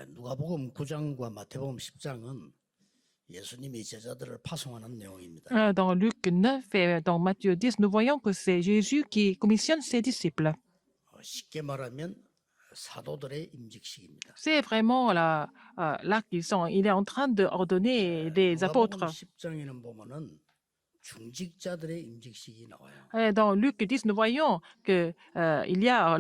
누가복음 9장과 마태복음 10장은 예수님이 제자들을 파송하는 내용입니다. Dans Luc 9 et dans Matthieu 10, nous voyons que c'est Jésus qui commissionne ses disciples. 쉽게 말하면 사도들의 임직식입니다. C'est vraiment là il est en train d'ordonner des 누가복음 apôtres. 10장에는 보면은 중직자들의 임직식이 나와요. Et dans Luc 10, nous voyons que il y a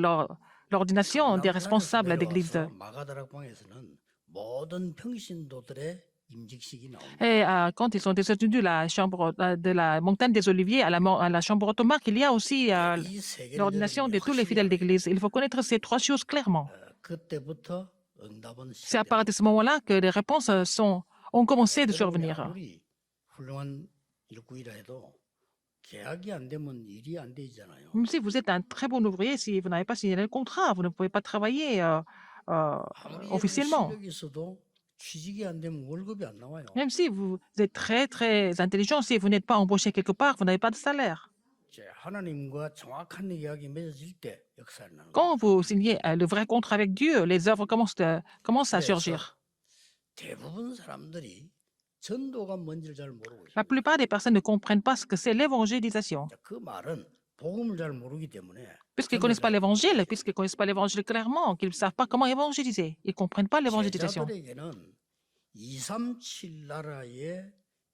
l'ordination des responsables d'église. 마가다락방에서는 모든 평신도들의 임직식이 나옵니다. Et quand ils sont descendus de la chambre de la montagne des Oliviers à la chambre ottomane, il y a aussi 이 세 개를 l'ordination de 여러분이 tous les 확실히 fidèles 알아야 d'église. Il faut connaître ces trois choses clairement. 돼요. 그때부터 응답은 C'est à 시작됩니다. partir de ce moment-là que les réponses ont commencé de 여러분이 survenir. 아무리 훌륭한 일꾼이라 해도 계약이 안 되면 일이 안 되잖아요. Même si vous êtes un très bon ouvrier, si vous n'avez pas signé le contrat, vous ne pouvez pas travailler 아무리 여러분 officiellement. 실력이 있어도 취직이 안 되면 월급이 안 나와요. Même si vous êtes très, très intelligent, si vous n'êtes pas embauché quelque part, vous n'avez pas de salaire. 이제 하나님과 정확한 계약이 맺어질 때 역사를 나는 거예요. Quand vous signez le vrai contrat avec Dieu, les œuvres commencent à 그래서 surgir. 대부분 사람들이 전도가 뭔지를 잘 모르고 La 있어요. plupart des personnes ne comprennent pas ce que c'est l'évangélisation. 그 말은 복음을 잘 모르기 때문에 Puisqu'ils ne connaissent pas l'évangile, puisqu'ils ne connaissent pas l'évangile clairement, qu'ils ne savent pas comment évangéliser. Ils ne comprennent pas l'évangélisation. 제자들에게는 237 나라의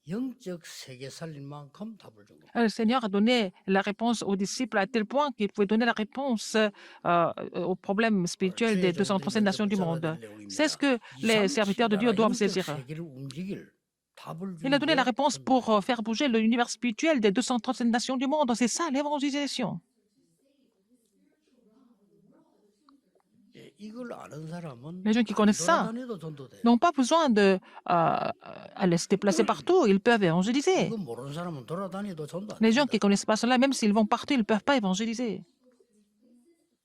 영적 세계 살릴 만큼 답을 준 겁니다. Le Seigneur a donné la réponse aux disciples à tel point qu'il pouvait donner la réponse aux problèmes spirituels des 237 nations du monde. C'est ce que les serviteurs de Dieu doivent saisir. Il a donné la réponse pour faire bouger l'univers spirituel des 237 nations du monde. C'est ça l'évangélisation. Les gens qui connaissent ça n'ont pas besoin d'aller se déplacer partout. Ils peuvent évangéliser. Les gens qui ne connaissent pas cela, même s'ils vont partout, ils ne peuvent pas évangéliser.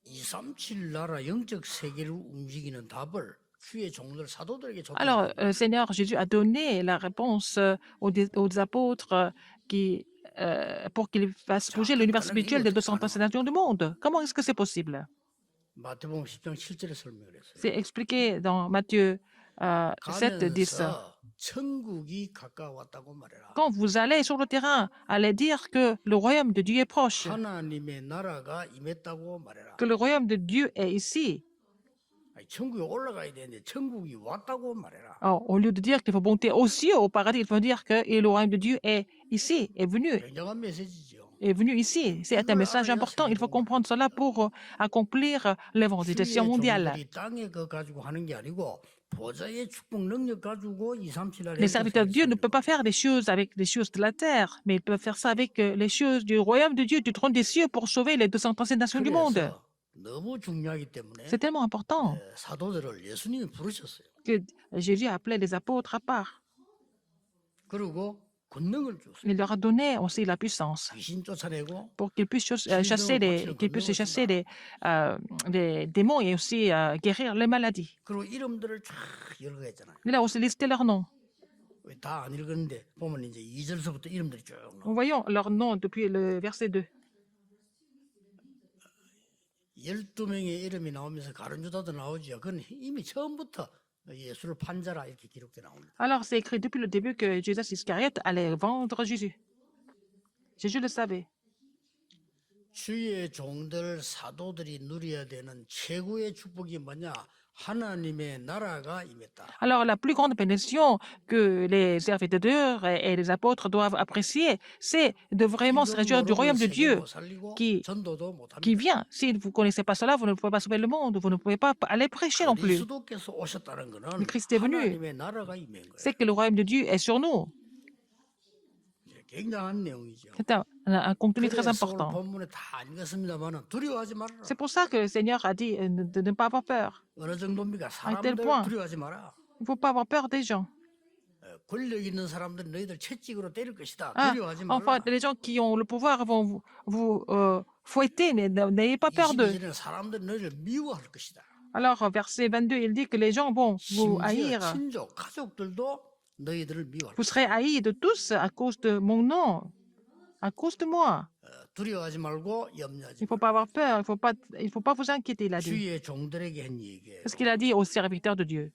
237 나라 영적 세계를 움직이는 답을 주의 종들 사도들에게 줬다. Alors, Seigneur Jésus a donné la réponse aux apôtres pour qu'ils fassent bouger l'univers spirituel des 237 nations du monde. Comment est-ce que c'est possible? 마태복음 10장 7절에 설명을 했어요. C'est expliqué dans Matthieu 7, 10. 가면서 천국이 가까웠다고 말해라. Quand vous allez sur le terrain, allez dire que le royaume de Dieu est proche, 하나님의 나라가 임했다고 말해라. que le royaume de Dieu est ici. 아니, 천국에 올라가야 되는데 천국이 왔다고 말해라. Alors, au lieu de dire qu'il faut monter aux cieux, au paradis, il faut dire que le royaume de Dieu est ici, est 굉장한 메시지죠. venu ici. C'est un message important. Il faut comprendre cela pour accomplir l'évangélisation mondiale. 주의 종들이 땅에 그 가지고 하는 게 아니고 보좌의 축복 능력 가지고 237 Les serviteurs de Dieu ne peuvent pas faire des choses avec des choses de la terre, mais ils peuvent faire ça avec les choses du royaume de Dieu, du trône des cieux, pour sauver les 237 nations du monde. 너무 중요하기 때문에 C'est tellement important 사도들을 예수님이 부르셨어요. que Jésus a appelé les apôtres à part. 그리고 권능을 줬어요. Il leur a donné aussi la puissance 귀신 쫓아내고 pour qu'ils puissent chasser les démons et aussi guérir les maladies. 그리고 이름들을 쫙 읽어했잖아요. Il a aussi listé leurs noms. 다 안 읽었는데 보면 이제 2절서부터 이름들이 쭉 나와요. Voyons leurs noms depuis le verset 2. 12명의 이름이 나오면서 가룟유다도 나오죠. 그건 이미 처음부터 예수를 판자라 이렇게 기록돼 나옵니다. Alors, c'est écrit depuis le début que Judas Iscariote allait vendre Jésus. Jésus le savait. 주의 종들 사도들이 누려야 되는 최고의 축복이 뭐냐? 하나님의 나라가 임했다. Alors, la plus grande bénédiction que les serviteurs et les apôtres doivent apprécier, c'est de vraiment se réjouir du royaume de Dieu qui vient. Si vous ne connaissez pas cela, vous ne pouvez pas sauver le monde, vous ne pouvez pas aller prêcher non plus. 그리스도께서 오셨다는 Le 것은 Christ est venu. 하나님의 나라가 임한 거예요. C'est que le royaume de Dieu est sur nous. 굉장한 내용이죠. C'est un contenu très 그래서 오늘 important. 본문에 다 읽었습니다만은 두려워하지 말아라. C'est pour ça que le Seigneur a dit de ne pas avoir peur. 어느 정도입니까? tel 사람들 point. 두려워하지 마라. Il ne faut pas avoir peur des gens. 권력 있는 사람들은 너희들 채찍으로 때릴 것이다. Ah, 두려워하지 enfin, 말라. les gens qui ont le pouvoir vont vous fouetter, mais n'ayez pas peur d'eux. 22절에는 사람들은 너희를 미워할 것이다. Alors, verset 22, il dit que les gens vont vous 심지어 haïr. 친족, 가족들도 너희들을 미워할 Vous 것이다. serez haïs de tous à cause de mon nom. à cause de moi. 두려워하지 말고 염려하지 Il ne faut 말고. pas avoir peur, il faut pas vous inquiéter, il a dit. 주의 종들에게 한 얘기예요. C'est ce qu'il a dit aux serviteurs de Dieu.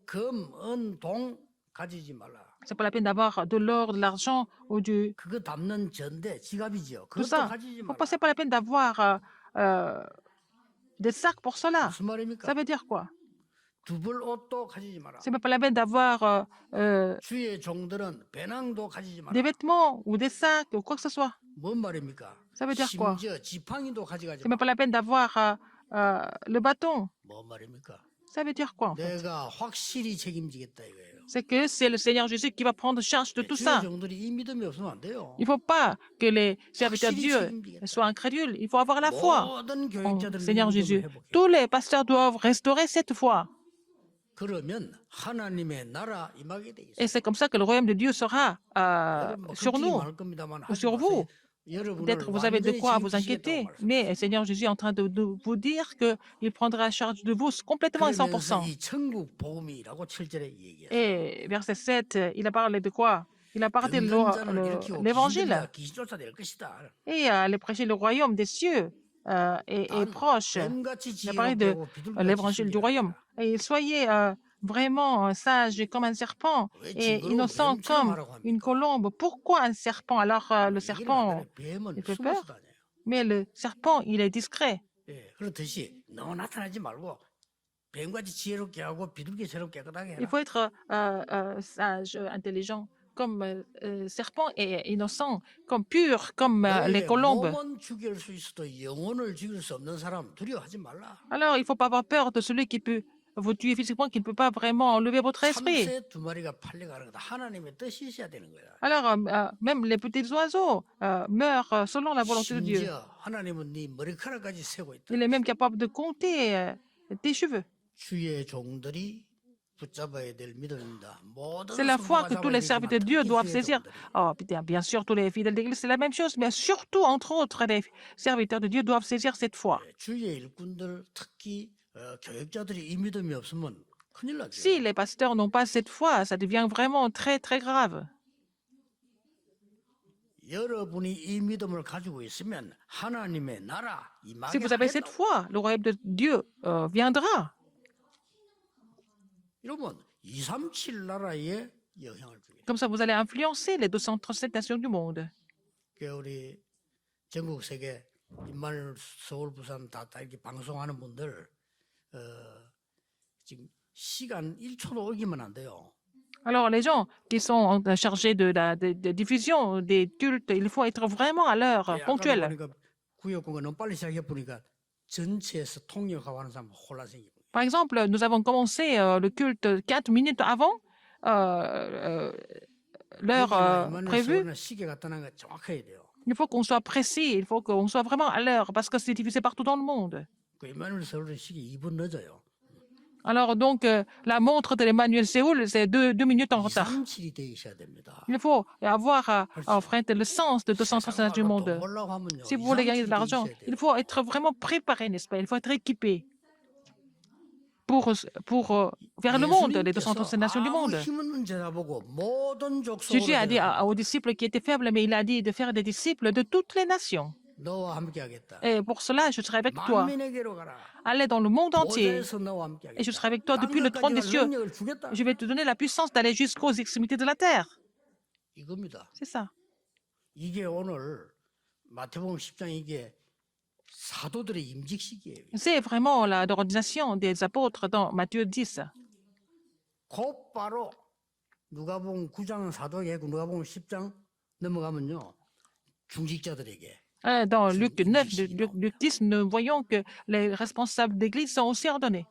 금, 은, 동 가지지 말라. C'est pas la peine d'avoir de l'or, de l'argent ou du... 그거 담는 전대, 지갑이죠. Tout 그것도 ça. 가지지 Faut 말라. pas, c'est pas la peine d'avoir des sacs pour cela. 무슨 말입니까? Ça veut dire quoi? 두벌 옷도 가지지 마라. C'est même pas la peine d'avoir 주의 종들은 배낭도 가지지 마라. des vêtements ou des sacs ou quoi que ce soit. 뭔 말입니까? Ça veut dire quoi? 심지어 지팡이도 가져가지 C'est même 마라. pas la peine d'avoir le bâton. 뭔 말입니까? Ça veut dire quoi en fait? 내가 확실히 책임지겠다 이거예요. C'est que c'est le Seigneur Jésus qui va prendre charge de tout 주의 ça. 종들이 이 믿음이 없으면 안 돼요. Il ne faut pas que les serviteurs de Dieu soient incrédules. Il faut avoir la foi 모든 en 교육자들은 Seigneur 이 믿음을 Jésus. 회복해요. Tous les pasteurs doivent restaurer cette foi. 그러면 하나님의 나라 임하게 돼 있어요. Et c'est comme ça que le royaume de Dieu sera 여러분 뭐 sur 걱정이 nous, 많을 겁니다만 ou 하지 sur 마세요. vous. 여러분을 Peut-être vous avez de 완전히 quoi vous 책임지시겠다고 inquiéter, 말씀하세요. mais le Seigneur Jésus est en train de vous dire qu'il prendra charge de vous complètement et 그러면서 100%. 이 천국 복음이라고 7절에 얘기해요. Et verset 7, il a parlé de quoi? Il a parlé de 경전자를 일으키고 l'évangile 귀신들과 귀신 쫓아낼 것이다. et il a prêché le royaume des cieux est proche. 뱀같이 Il a parlé de 지혜롭고 비둘기같이 l'évangile du royaume. Et soyez vraiment sages comme un serpent et innocents comme une colombe. Pourquoi un serpent? Alors le serpent, 뱀은 il fait 숨어서 peur, 다녀요. mais le serpent, il est discret. 예, 그렇듯이 너무 나타나지 말고 뱀같이 지혜롭게 하고 비둘기처럼 깨끗하게 Il 해라. faut être sage, intelligent comme serpent et innocent, comme pur, comme les 너의 colombes. 몸은 죽일 수 있어도 영혼을 죽일 수 없는 사람 두려워하지 말라. Alors, il ne faut pas avoir peur de celui qui peut vous tuer physiquement, qui ne peut pas vraiment enlever votre esprit. 참새 두 마리가 팔려가는 거다. 하나님의 뜻이 있어야 되는 거야. Alors, même les petits oiseaux meurent selon la volonté de Dieu. 심지어 하나님은 네 머리카락까지 세고 있다. Il est même capable de compter tes cheveux. 주의 종들이 붙잡아야 될 믿음입니다. 모든 C'est la foi 성도가 que tous 잡아야 les 되지만 serviteurs de Dieu 특히 doivent 주의 saisir. 종들이. Oh, putain, bien sûr, tous les fidèles d'église, c'est la même chose, mais surtout, entre autres, les serviteurs de Dieu doivent saisir cette foi. 주의 일꾼들 특히 교육자들이 이 믿음이 없으면 큰일 나죠. Si les pasteurs n'ont pas cette foi, ça devient vraiment très, très grave. 여러분이 이 믿음을 가지고 있으면 하나님의 나라 Si 임하게 vous avez cette 하겠다. foi, le royaume de Dieu viendra. 이러면 237 나라에 영향을 주게. Comme ça, vous allez influencer les 237 nations du monde. 그 우리 전국 세계 인만 서울 부산 다 이렇게 방송하는 분들 지금 시간 1초도 어기면 안 돼요. Alors, les gens qui sont chargés de la de diffusion des cultes, il faut être vraiment à l'heure, 아까 ponctuel. 보니까 구역공가 너무 빨리 시작해 보니까 전체에서 통역하고 하는 사람 혼란 생기고. Par exemple, nous avons commencé le culte 4 minutes avant l'heure prévue. 시계 갖다 놔 정확해야 돼요. Il faut qu'on soit précis, il faut qu'on soit vraiment à l'heure parce que c'est diffusé partout dans le monde. 그 이마누엘 서울은 시계 2분 늦어요. Alors donc, la montre de l'Emmanuel Séoul, c'est 2 minutes en retard. 237이 돼 있어야 됩니다. Il faut avoir enfreint le sens de 237 du monde. Si vous voulez gagner de l'argent, il faut être vraiment préparé, n'est-ce pas? Il faut être équipé pour vers le monde, les 237 nations du monde. Jésus a dit aux disciples qui étaient faibles, mais il a dit de faire des disciples de toutes les nations. 너와 함께하겠다. Et pour cela, je serai avec toi. 만민에게로 가라. Allez dans le monde entier. 보좌에서 너와 함께하겠다. Et je serai avec toi depuis le trône des cieux. 능력을 주겠다. Je vais te donner la puissance d'aller jusqu'aux extrémités de la terre. 이겁니다. C'est ça. 이게 오늘 마태복음 10장 이게 사도들의 임직 시기예요. C'est vraiment l'ordination des apôtres dans Matthieu 10. 곧바로 누가복음 9장 사도계고 누가복음 10장 넘어가면요. 중직자들에게 Dans Luc 9, Luc 10, nous voyons que les responsables d'église sont aussi ordonnés.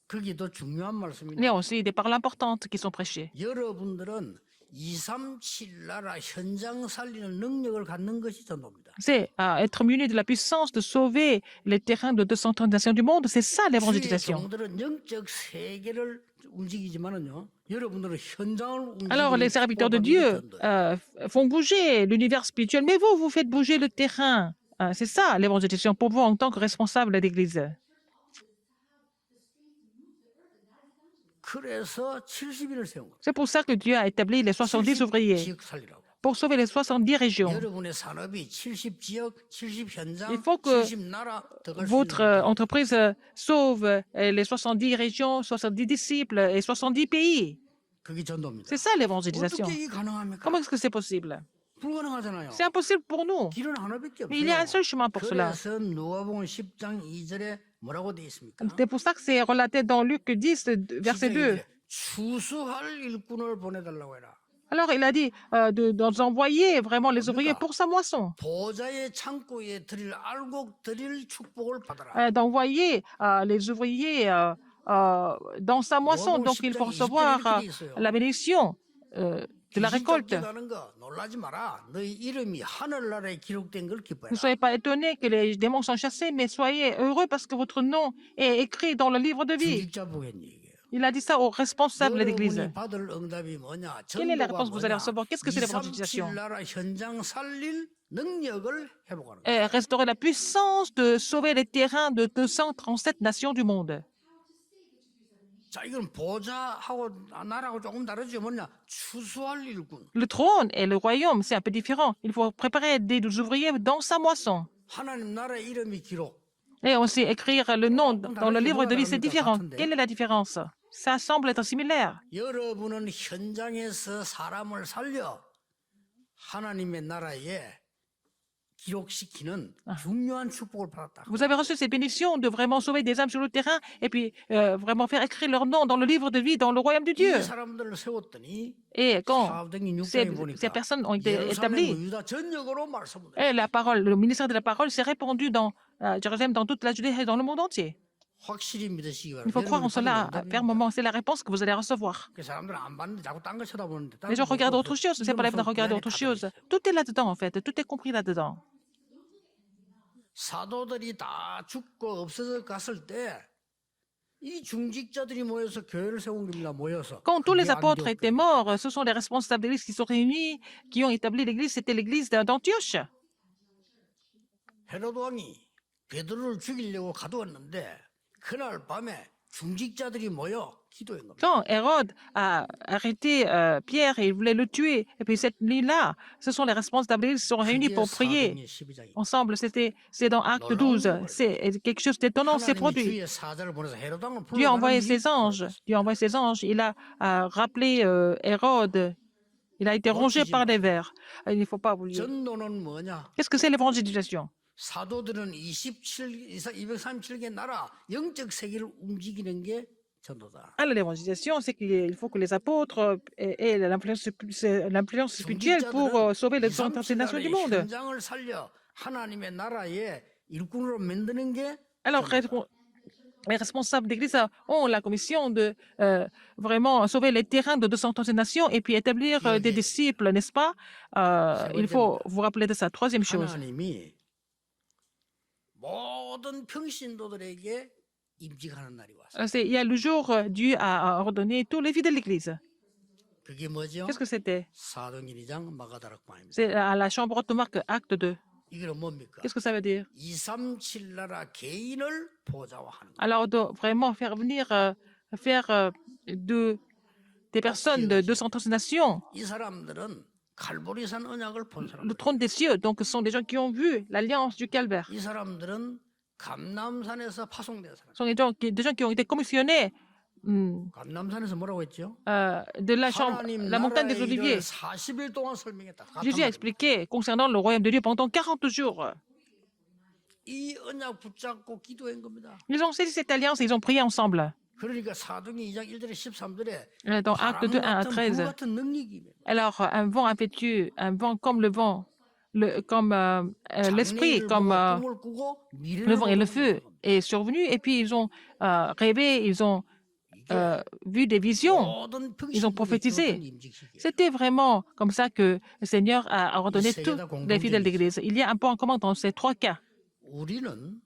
거기도 중요한 Il y 말씀입니다. a aussi des paroles importantes qui sont prêchées. 여러분들은 237 나라 현장 살리는 능력을 갖는 것이 전도입니다. C'est être muni de la puissance de sauver les terrains de 230 nations du monde. C'est ça 주의 l'évangélisation. 종들은 영적 세계를 움직이지만은요. 여러분들은 현장을 Alors, les serviteurs de Dieu font bouger l'univers spirituel, mais vous, vous faites bouger le terrain. C'est ça l'évangélisation pour vous en tant que responsable d'église. 그래서 70인을 세운 거예요. C'est pour ça que Dieu a établi les 70 ouvriers, 지역 살리라고. pour sauver les 70 régions. 여러분의 산업이 70지역, 70현장, Il faut que 70나라 들어갈 수 votre 있는 entreprise sauve les 70 régions, 70 disciples et 70 pays. 그게 전도입니다. C'est ça l'évangélisation. 어떻게 이게 가능합니까? Comment est-ce que c'est possible? 불가능하잖아요. C'est impossible pour nous. 길은 하나밖에 Mais il y a un 없어요. seul chemin pour cela. 그래서 누가복음 10장 2절에 뭐라고 돼 있습니까? C'est pour ça que c'est relaté dans Luc 10, verset 2. 추수할 일꾼을 보내달라고 해라. Alors, il a dit d'envoyer vraiment les ouvriers pour sa moisson, 보좌의 창고에 드릴 알곡 드릴 축복을 받아라. d'envoyer les ouvriers dans sa moisson. Donc, il faut recevoir la bénédiction de la récolte. 기다는 거 놀라지 마라. 너희 이름이 하늘나라에 기록된 걸 기뻐해라. Ne soyez pas étonnés que les démons sont chassés, mais soyez heureux parce que votre nom est écrit dans le livre de vie. 중직자 보겠니 이게. Il a dit ça aux responsables de l'Église. 여러분이 받을 응답이 뭐냐? Quelle est la 전도가 réponse que vous allez 뭐냐? recevoir? Qu'est-ce que c'est l'évangélisation? 237 나라 현장 살릴 능력을 회복하는 거예요. Restaurer la puissance de sauver les terrains de 237 nations du monde. 자, 이건 보좌하고 나라하고 조금 다르죠. 뭐냐? 추수할 일꾼. Le trône et le royaume, c'est un peu différent. Il faut préparer des ouvriers dans sa moisson. 하나님 나라의 이름이 기록. Et aussi écrire le nom dans le livre de vie, c'est différent. Quelle est la différence? Ça semble être similaire. 여러분은 현장에서 사람을 살려 하나님의 나라에 기록시키는 중요한 축복을 받았다. Vous avez reçu cette bénédiction de vraiment sauver des âmes sur le terrain et puis vraiment faire écrire leur nom dans le livre de vie, dans le royaume de Dieu. 이 사람들을 세웠더니 Et quand 사도행전 ces 6장에 보니까 personnes ont été 예루살렘과 établies, 유다 전역으로 말씀을 et la parole, le ministère de la parole s'est répandu dans Jérusalem, dans toute la Judée et dans le monde entier. 확실히 믿으시기 Il faut croire en cela 바랍니다. fermement. C'est la réponse que vous allez recevoir. 그 사람들은 안 봤는데 자꾸 딴 거 쳐다보는데. Les gens regardent autre chose. C'est pas la peine de regarder autre chose. Tout est là-dedans, en fait. Tout est compris là-dedans. 사도들이 다 죽고 없어져 갔을 때 이 중직자들이 모여서 교회를 세운 겁니다. 모여서. Quand tous les 그게 apôtres 안디옥 étaient morts, ce sont les responsables de l'Église qui sont réunis, qui ont établi l'Église. C'était l'Église d'Antioche. 헤롯 왕이 베드로를 죽이려고 가두었는데 그날 밤에 중직자들이 모여 기도한 겁니다. Quand Hérode a arrêté Pierre et il voulait le tuer, et puis cette nuit-là, ce sont les responsables de l'Église qui sont réunis 그게 pour prier 사도행전 12장입니다. ensemble. C'est dans Acte 12. C'est quelque chose d'étonnant s'est 하나님이 produit. 주의 사자를 보내서 헤롯 왕을 Dieu a envoyé 불러가는 ses anges. Dieu a envoyé ses anges. Il a rappelé Hérode. Il a été rongé par des vers. Il ne faut pas oublier. 전도는 뭐냐? Qu'est-ce que c'est l'évangélisation? 사도들은 237개 나라 영적 세계를 움직이는 게 전도다. Alors, l'évangélisation, c'est qu'il faut que les apôtres aient l'influence spirituelle pour sauver les 237 nations du monde. 현장을 살려 하나님의 나라의 일꾼으로 만드는 게 Alors, les responsables d'Église ont la commission de vraiment sauver les terrains de 237 nations et puis établir des disciples, n'est-ce pas? Il faut vous rappeler de ça. Troisième chose. 하나님이 모든 평신도들에게 임직하는 날이 왔어요. Il y a le jour, Dieu a ordonné tous les fidèles de l'Église. 그게 뭐죠? Qu'est-ce que c'était? 사도행전 2장 마가다락방입니다. C'est à la chambre haute de Marc, acte 2. 이게 뭡니까? Qu'est-ce que ça veut dire? 237 나라 개인을 보좌화하는 거예요. Alors, de vraiment faire venir, des personnes de 230 nations, 이 사람들은 갈보리산 언약을 본 le 사람들. trône des cieux. Donc, ce sont des gens qui ont vu l'alliance du calvaire. 이 사람들은 감남산에서 파송된 사람. Ce sont des gens qui ont été commissionnés 감남산에서 뭐라고 했죠? de la montagne des Oliviers. 40일 동안 설명했다. Jésus a expliqué concernant le royaume de Dieu pendant 40 jours. 이 언약 붙잡고 기도한 겁니다. Ils ont saisi cette alliance et ils ont prié ensemble. 그러니까 사도행전 2장 1절에 13절에 Dans Acte 2, 1 à 13. 같은 능력이며 Alors, un vent impétueux, un vent comme le vent, comme l'esprit, comme 꿈을 꾸고 le vent et le feu est survenu. Et puis, ils ont rêvé, ils ont vu des visions. 모든 Ils ont prophétisé. 평신도들을 임직시켜요. C'était vraiment comme ça que le Seigneur a ordonné tous les fidèles d'Église. Il y a un point en commun dans ces trois cas. 우리는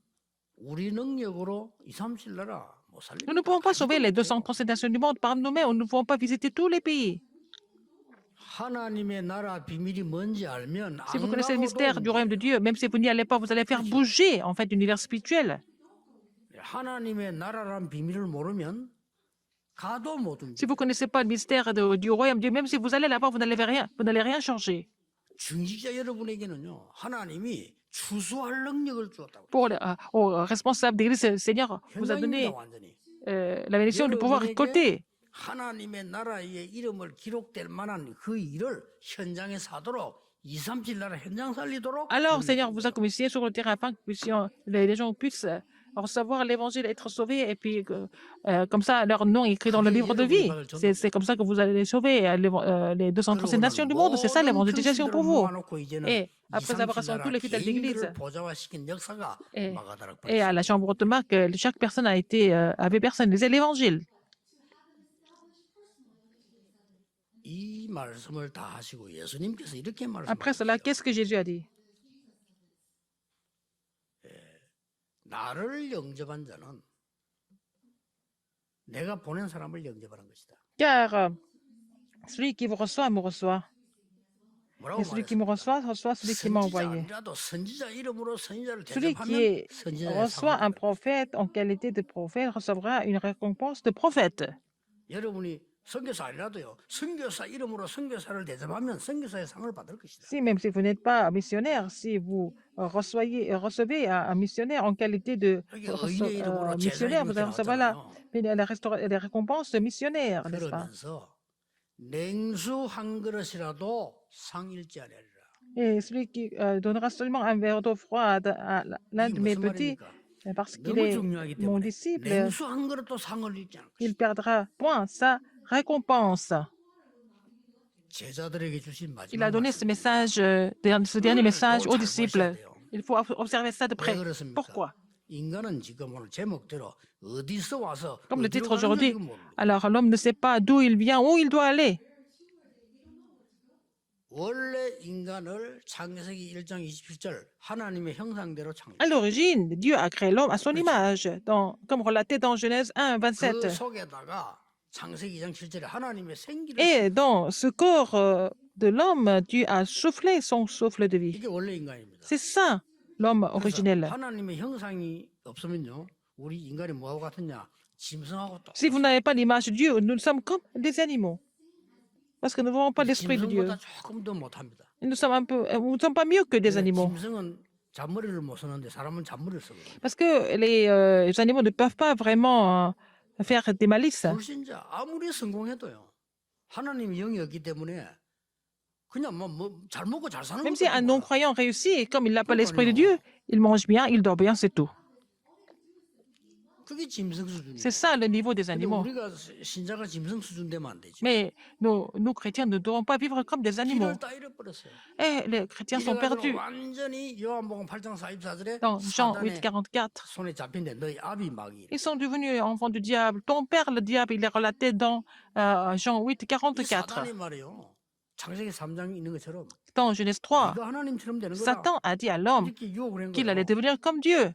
우리 능력으로 237 나라 못 살려. Nous ne pouvons pas sauver les 237 nations du monde par nous-mêmes. Nous ne pouvons pas visiter tous les pays. 하나님의 나라 비밀이 뭔지 알면 Si vous 안 connaissez le mystère 가고도 du royaume de Dieu, même si vous n'y allez pas, vous allez faire bouger en fait l'univers spirituel. 하나님의 나라란 비밀을 모르면 가도 못 움직여. Si vous ne connaissez pas le mystère du royaume de Dieu, même si vous allez là-bas, vous n'allez rien changer. 중직자 여러분에게는요, 하나님이 추수할 능력을 주었다고. Pour aux responsables d'église, le Seigneur vous a 현장입니다, donné 완전히. la bénédiction de pouvoir 여러분에게 récolter. 하나님의 나라의 이름을 기록될 만한 그 일을 현장에 사도록 2, 3, 7 나라 현장 살리도록. Alors, Seigneur vous a commissionné sur le terrain afin que les gens puissent recevoir l'évangile, être sauvés, et puis comme ça, leur nom est écrit dans le livre de vie. C'est comme ça que vous allez les sauver, les 237 nations du monde. C'est ça l'évangélisation pour vous. Et après avoir rassemblé tous les fidèles d'église et à la chambre haute marque, chaque personne avait personnalisé l'évangile. 이 말씀을 다 하시고 예수님께서 이렇게 Après cela, qu'est-ce que Jésus a dit? 나를 영접한 자는 내가 보낸 사람을 영접하는 것이다. Car celui qui vous reçoit me reçoit. 뭐라고 Et celui qui me 말했습니까? reçoit celui qui m'a 선지자 envoyé. 아니라도 선지자 이름으로 선지자를 Celui qui 대접하면 선지자의 reçoit 상을 un 받는다. prophète en qualité de prophète recevra une récompense de prophète. 여러분이 선교사 아니라도요, 선교사 이름으로 선교사를 대접하면 선교사의 상을 받을 것이다. Si même si vous n'êtes pas missionnaire, si vous recevez un missionnaire en qualité de 여기 의인의 이름으로 제사 missionnaire, vous 이렇게 allez recevoir la, 나왔잖아요. les récompenses de missionnaire, n'est-ce pas? 그러면서 냉수 한 그릇이라도 상 잃지 아니하리라. Et celui qui donnera seulement un verre d'eau froide à l'un 이게 de mes 무슨 petits, 말입니까? parce qu'il 너무 est 중요하기 mon 때문에 disciple, 냉수 한 그릇도 상을 잃지 않을 il 것이다. perdra point sa récompense. 제자들에게 주신 Il a 마지막 donné 말씀. ce message, ce dernier message aux disciples. Il faut observer ça de 왜 près. 그렇습니까? Pourquoi? 인간은 지금 오늘 제목대로 어디서 와서 Comme le 어디로 titre 가는지 aujourd'hui, 모릅니다. alors l'homme ne sait pas d'où il vient, où il doit aller. 원래 인간을 창세기 1장 27절 하나님의 형상대로 À 창조했어요. l'origine, Dieu a créé l'homme à son image, comme relaté dans Genèse 1, 그 27. 속에다가 창세기 2장 7절에 하나님의 생기를 Et dans ce corps de l'homme, Dieu a soufflé son souffle de vie. 이게 원래 인간입니다. C'est ça, l'homme 그래서 originel. 하나님의 형상이 없으면요, 우리 인간이 뭐하고 같으냐? 짐승하고 Si vous n'avez pas l'image de Dieu, nous sommes comme des animaux. Parce que nous n'avons pas l'esprit de Dieu. 짐승보다 조금 더 못합니다. Nous ne sommes pas mieux que des animaux. 짐승은 잔머리를 못 쓰는데 사람은 잔머리를 쓰거든요. Parce que les animaux ne peuvent pas vraiment faire des malices. 불신자 아무리 성공해도요, 하나님이 영이 없기 때문에 그냥 잘 먹고 잘 사는 Même 것도 si un 있고 non-croyant réussit, comme il n'a pas l'esprit de Dieu, il mange bien, il dort bien, c'est tout. 그게 짐승 수준이에요. C'est ça le niveau des 근데 animaux. 우리가 신자가 짐승 수준 되면 안 되죠. Mais nous chrétiens, ne devons pas vivre comme des animaux. 길을 다 잃어버렸어요. Et les chrétiens sont 이래가지고 perdus. 완전히 요한복음 8장 44절에 Dans Jean 8, 사단의 44, 손에 잡힌데 너희 아비 마귀. ils sont devenus enfants du diable. Ton père, le diable, il est relaté dans Jean 8, 이 44. 사단이 말이요, 창세기 3장에 있는 것처럼 Dans Genèse 3, 네가 하나님처럼 되는 거다. Satan a dit à l'homme 이렇게 유혹을 한 qu'il 거예요. allait devenir comme Dieu.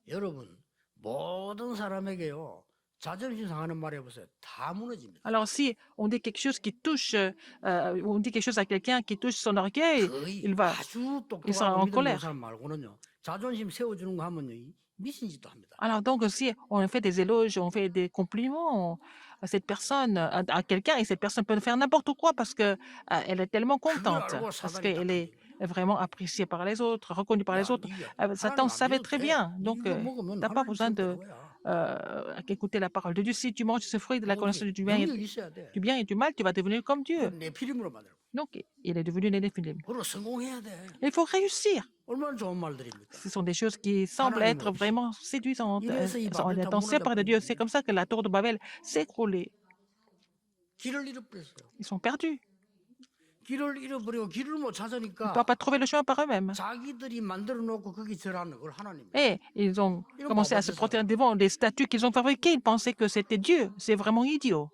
여러분, 모든 사람에게요, 자존심 상하는 말 해보세요. 다 무너집니다. Alors, si on dit quelque chose qui touche, on dit quelque chose à quelqu'un qui touche son orgueil, 거의 il va, 아주 il sera en 똑똑하고 믿음 colère. 있는 사람 말고는요, 자존심 세워주는 거 하면요, 미친 짓도 합니다. Alors, donc, si on fait des éloges, on fait des compliments à cette personne, à quelqu'un, et cette personne peut faire n'importe quoi parce que elle est tellement contente, parce qu'elle est vraiment appréciée par les autres, reconnue par les 야, autres. 네가 Satan 하나님 안 savait 믿어도 très 돼. bien. Donc, 이거 tu 먹으면 n'as pas besoin 하나님처럼 de 되는 거야. écouter la parole de Dieu. Si tu manges ce fruit de la connaissance du bien, 능력이 있어야 돼. du bien et du mal, tu vas devenir comme Dieu. 네피림으로 만들고. Donc, il est devenu Néphilim. 그리고 성공해야 돼. Il faut réussir. 얼마나 좋은 말들입니까? Ce sont des choses qui semblent 하나님 être 없이. vraiment séduisantes. 이래서 이 Elles sont 바벨탑 dansées par de Dieu. C'est 무너졌거든요. comme ça que la tour de Babel s'est écroulée. 길을 잃어버렸어요. Ils sont perdus. 길을 잃어버리고 길을 못 Ils ne 찾으니까 peuvent pas trouver le chemin par eux-mêmes. 자기들이 만들어 놓고 거기 절하는 걸 하나님. Et ils ont commencé à se prosterner devant les statues qu'ils ont fabriquées. Ils pensaient que c'était Dieu. C'est vraiment idiot.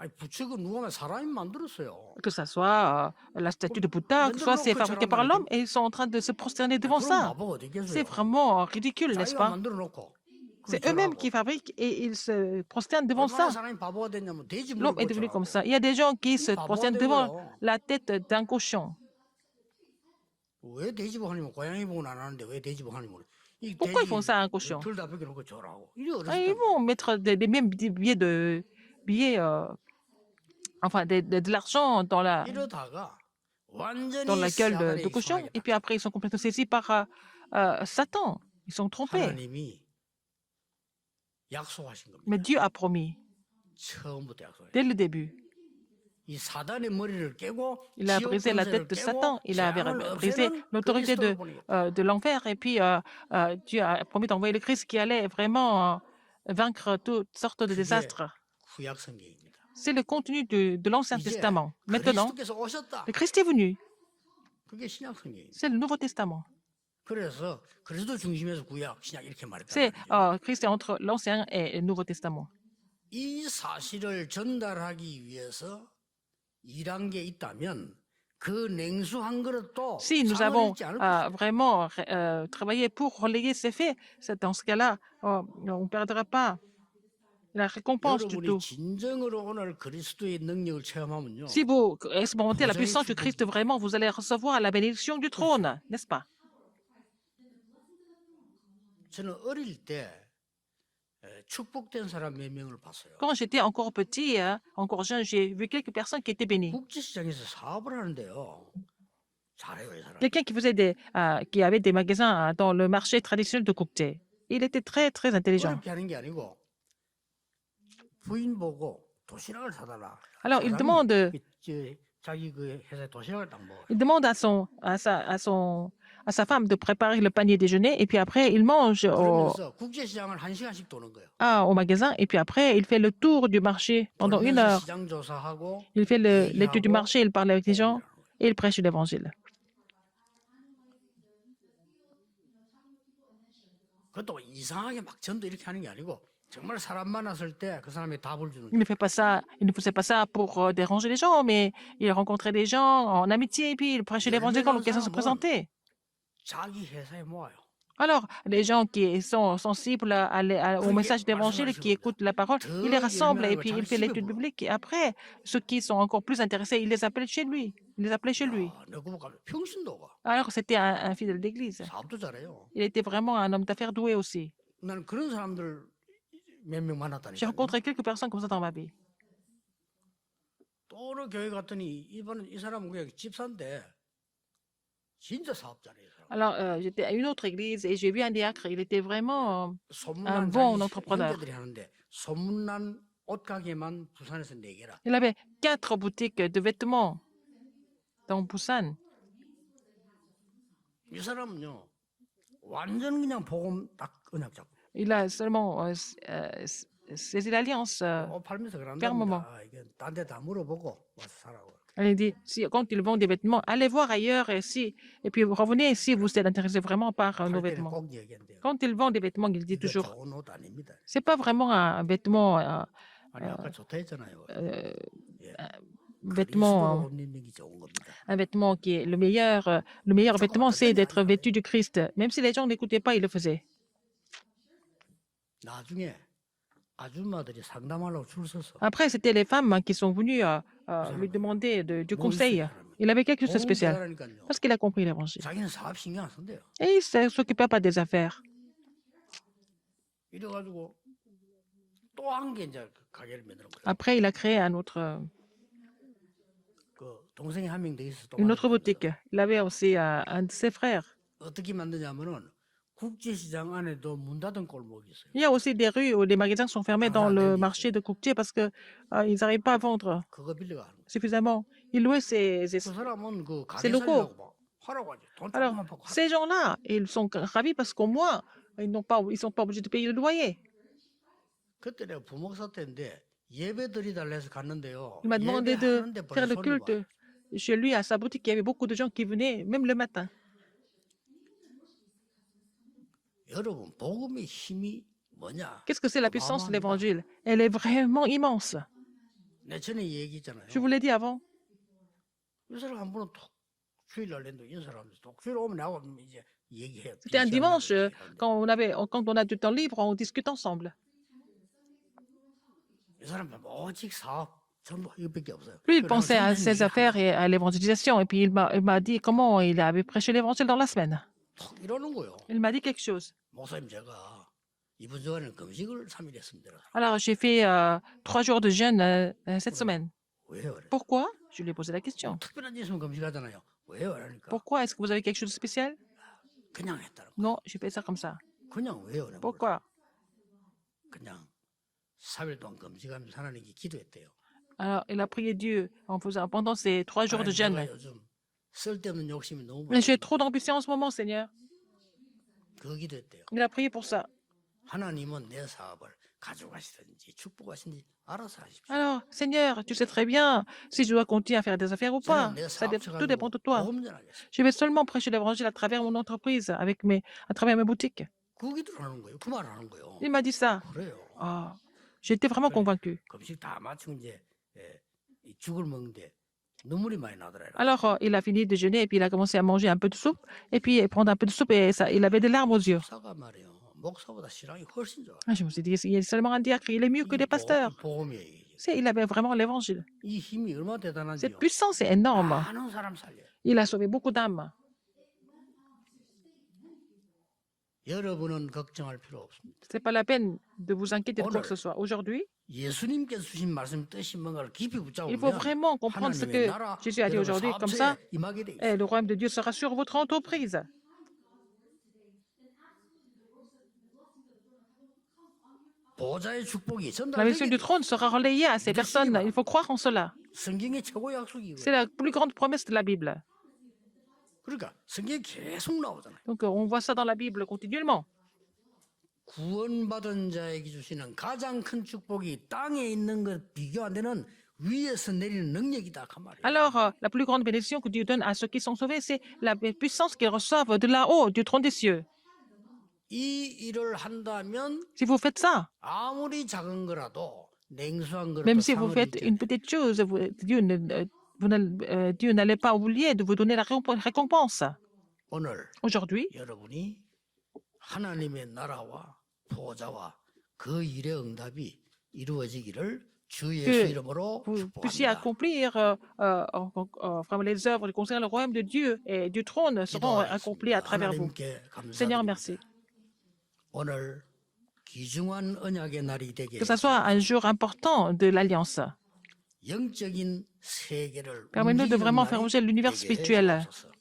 아니 부처가 누가 사람이 만들었어요. Que ce soit la statue de Bouddha, que ce soit c'est fabriqué par l'homme, et ils sont en train de se prosterner devant 그럼 ça. 나보고 어디 C'est 있겠어요? vraiment ridicule, n'est-ce 자기가 pas? 만들어 놓고. C'est eux-mêmes qui fabriquent et ils se prosternent devant 얼마나 ça. 사람이 바보가 됐냐면 돼지 L'homme est 물고 devenu comme 절하고. ça. Il y a des gens qui se 바보가 prosternent devant 되고요. la tête d'un cochon. 왜 돼지 보하니면 고양이 보고는 안 하는데 왜 돼지 보하니면 이 Pourquoi ils font ça à un cochon? 둘다 벗겨놓고 절하고. 이래 Ah, ils 어렸을 vont mettre des mêmes billets enfin de l'argent dans 이러다가 dans 완전히 la gueule 사단의 de cochon, 손아귀에 et puis 낚여. après ils sont complètement saisis par Satan. Ils sont trompés. 하나님이 약속하신 Mais 겁니다. Dieu a promis 처음부터 약속했어요. dès le début. 이 사단의 머리를 깨고 Il a 지옥 brisé la 권세를 tête de 깨고 Satan, il a 재앙을 brisé 없애는 l'autorité 그리스도를 보내겠다. de l'enfer, et puis Dieu a promis d'envoyer le Christ qui allait vraiment vaincre toutes sortes de 그게 désastres. 구약 성경입니다. C'est le contenu de l'Ancien 이제 Testament. Maintenant, 그리스도께서 오셨다. le Christ est venu. 그게 신약 성경입니다. C'est le Nouveau Testament. 그래서 그리스도 중심에서 구약, 신약 이렇게 C'est 말했다. Christ est entre l'Ancien et le Nouveau Testament. 이 사실을 전달하기 위해서 일한 게 있다면 그 냉수 한 그릇도 Si nous 상을 avons 잃지 않을 것이다. vraiment travaillé pour relayer ces faits, dans ce cas-là, on ne perdra pas la récompense du 여러분이 tout. 진정으로 오늘 그리스도의 능력을 체험하면요. Si vous expérimentez la 보장의 puissance du Christ, 축복이. vraiment, vous allez recevoir la bénédiction du trône, n'est-ce pas? 저는 어릴 때 축복된 사람 몇 명을 봤어요. Quand j'étais encore petit, encore jeune, j'ai vu quelques personnes qui étaient bénies. 국제시장에서 사업을 하는데요. 잘해요, 이 사람. Quelqu'un qui avait des magasins dans le marché traditionnel de Cookté. Il était très, très intelligent. 어렵게 하는 게 아니고 부인 보고 도시락을 사달라. Alors, il 사람이 demande, 자기 그 회사에 도시락을 딱 먹어요. il demande à sa femme de préparer le panier déjeuner, et puis après, il mange 그러면서 국제시장을 1시간씩 도는 거예요. au magasin, et puis après, il fait le tour du marché pendant 1 돌면서 heure. 시장 조사하고 Il fait l'étude du 얘기하고 marché, il parle avec les gens, 복음을 하는 거예요. et il prêche l'évangile. 그것도 이상하게 막 전도 이렇게 하는 게 아니고 정말 사람 만났을 때 그 사람이 답을 주는 Il ne fait pas ça, il ne faisait pas ça pour déranger les gens, mais il rencontrait des gens en amitié, et puis il prêchait l'évangile quand l'occasion se présentait. 자기 회사에 모아요. Alors, les gens qui sont sensibles au message d'évangile, qui écoutent la parole, il les rassemble et puis il fait l'étude biblique. Et après, ceux qui sont encore plus intéressés, il les appelle chez lui. Il les appelait chez lui. 야, 내 그거 가면 평신도 가. Alors, c'était un fidèle d'église. 사업도 잘해요. Il était vraiment un homme d'affaires doué aussi. 나는 그런 사람들 몇 명 J'ai 만났다니까. rencontré quelques personnes comme ça dans ma vie. 또 어느 교회 갔더니 이 사람은 그냥 집사인데 진짜 사업 잘해요. 이 사람. Alors, j'étais à une autre église et j'ai vu un diacre. Il était vraiment un 소문난 bon 자기 entrepreneur. 형제들이 하는데 소문난 옷가게만 부산에서 4개라. Il avait 4 boutiques de vêtements dans Busan. 이 사람은요 완전 그냥 복음 딱 언약 잡고 Il a seulement saisi l'alliance. 옷 팔면서 fermement. 그런답니다. 이게 딴 데 다 물어보고 와서 사라고. Elle dit, quand ils vendent des vêtements, allez voir ailleurs et puis vous revenez si vous êtes intéressé vraiment par nos 팔 때는 vêtements. 꼭 얘기한대요. Quand ils vendent des vêtements, il dit 이거 toujours, 좋은 옷 아닙니다. c'est pas vraiment un vêtement, 아니 아까 좋다 했잖아요. 예. vêtement, 그리스도로 옷 입는 게 좋은 겁니다. un vêtement qui est le meilleur vêtement, c'est d'être vêtu du Christ. Même si les gens n'écoutaient pas, ils le faisaient. 나중에 아줌마들이 상담하려고 줄 서서 Après, c'était les femmes qui sont venues lui demander du conseil. Il avait quelque chose de spécial 잘하니까요. parce qu'il a compris l'évangile. 자기는 사업 신경 안 쓴대요. Et il ne s'occupait pas des affaires. 이래가지고 또 한 개 이제 가게를 만드는 거예요. Après, il a créé 그 동생이 한 명 더 있어. une autre boutique. Il avait aussi un de ses frères. 어떻게 만드냐면은 국제시장 안에도 문 닫은 골목이 있어요. Il y a aussi des rues où les magasins sont fermés dans le marché de Cooktier parce que ils n'arrivent pas à vendre 그거 빌려가 하는 거예요. suffisamment. Ils louaient ces 그 사람은 그 C'est 가게 locaux. 살려고 막 하라고 하지. 돈 Alors, 조금만 받고 하라고. ces gens-là, ils sont ravis parce qu'au moins, ils sont pas obligés de payer le loyer. 그때 내가 부목사 때인데 예배 드리달라 해서 갔는데요. Il m'a demandé de 예배하는데 faire 벌써 le 손이 culte 와. chez lui, à sa boutique. Il y avait beaucoup de gens qui venaient, même le matin. 여러분 복음의 힘이 뭐냐? Qu'est-ce que c'est la puissance de 어마어마합니다. l'évangile? Elle est vraiment immense. 내 전에 얘기했잖아요. Je vous l'ai dit avant. 이 사람 한 번은 톡 주일날 낸도 이 사람 톡 주일 오면 나하고 이제 얘기해요. C'était un 비 dimanche, 시간에 얘기하는데. quand on a du temps libre, on discute ensemble. 이 사람 오직 사업 전부 이것밖에 없어요. Lui, il 그래서 pensait à 선생님이 ses affaires et à l'évangélisation. Et puis, il m'a dit comment il avait prêché l'évangile dans la semaine. 톡 이러는 거요. Il m'a dit quelque chose. 목사님 제가 이번 주간에 금식을 3일 했습니다. Alors, j'ai fait 3 jours de jeûne cette semaine. 왜요? 그래? Pourquoi? Je lui ai posé la question. 특별한 일 있으면 금식하잖아요. 왜요? 그러니까 Pourquoi? Est-ce que vous avez quelque chose de spécial? 그냥 했다는 거예요. Non, j'ai fait ça comme ça. 그냥 왜요? 그래? Pourquoi? 그냥 3일 동안 금식하면서 하나님께 기도했대요. Alors, il a prié Dieu pendant ces 3 jours de 하나님, jeûne. 내가 요즘 쓸데없는 욕심이 너무 Mais j'ai 많아. trop d'ambition en ce moment, Seigneur. 그 기도했대요. Il a prié pour ça. 하나님은 내 사업을 가져가시든지 축복하시든지 알아서 하십시오. Alors, Seigneur, tu sais très bien si je dois continuer à faire des affaires ou pas. 저는 내 Ça 사업 tout dépend de toi. 복음 전하겠습니다. Je vais seulement prêcher l'évangile à travers mon entreprise, à travers mes boutiques. 그 기도를 하는 거예요. 그 말을 하는 거예요. Il m'a dit ça. 그래요. Ah, j'étais vraiment convaincu. 금식 다 마치고 이제 이 죽을 먹는데 눈물이 많이 나더라고요. Alors, il a fini de jeûner et puis il a commencé à manger un peu de soupe et puis prendre un peu de soupe et ça, il avait des larmes aux yeux. 목사가 말이에요. 목사보다 신앙이 훨씬 좋아요. Ah, je me suis dit, il est seulement un diacre, il est mieux que les pasteurs. 복음이에요. 이게. Il avait vraiment l'évangile. 이 힘이 얼마나 대단한지요. Cette puissance est énorme. 많은 사람 살려요. Il a sauvé beaucoup d'âmes. 여러분은 걱정할 필요 없습니다. Ce n'est pas la peine de vous inquiéter de quoi que ce soit. Aujourd'hui, 예수님께서 주신 말씀 뜻이 뭔가를 깊이 붙잡으면 il faut vraiment comprendre ce que Jésus a dit aujourd'hui. Comme ça, le royaume de Dieu sera sur votre entreprise. 보좌의 축복이 La mission du trône sera relayée à ces personnes. Il faut croire en cela. 성경의 최고 약속이고요. C'est la plus grande promesse de la Bible. 그러니까 성경에 계속 나오잖아요. Donc, on voit ça dans la Bible continuellement. 구원받은 자에게 주시는 가장 큰 축복이 땅에 있는 것 비교 안 되는 위에서 내리는 능력이다 그 말이에요. Alors, la plus grande bénédiction que Dieu donne à ceux qui sont sauvés, c'est la puissance qu'ils reçoivent de là-haut, du trône des cieux. 이 일을 한다면 Si vous faites ça, 아무리 작은 거라도 냉수한 거라도 même si vous 상을 faites 이렇게 une petite chose, Dieu n'allait pas oublier de vous donner la récompense. 오늘 Aujourd'hui, 여러분이 하나님의 나라와 보좌와 그 일의 응답이 이루어지기를 주 예수 이름으로 vous puissiez 축복합니다. accomplir vraiment les œuvres concernant le royaume de Dieu et du trône seront accomplies à travers vous. 하나님께 Seigneur, 감사드립니다. merci. 오늘 귀중한 언약의 날이 되게 Que ce soit un jour important de l'Alliance. 영적인 세계를 Permets-nous de 움직이는 vraiment 날이 faire bouger l'univers 되게 spirituel. 해주옵소서.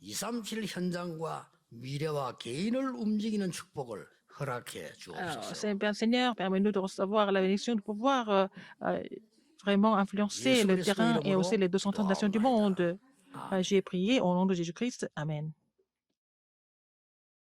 237 현장과 미래와 개인을 움직이는 축복을 허락해 Alors, 주옵소서. Seigneur, permets-nous de recevoir la bénédiction de pouvoir vraiment influencer le terrain et aussi les 230 nations du monde. J'ai prié au nom de Jésus-Christ. Amen.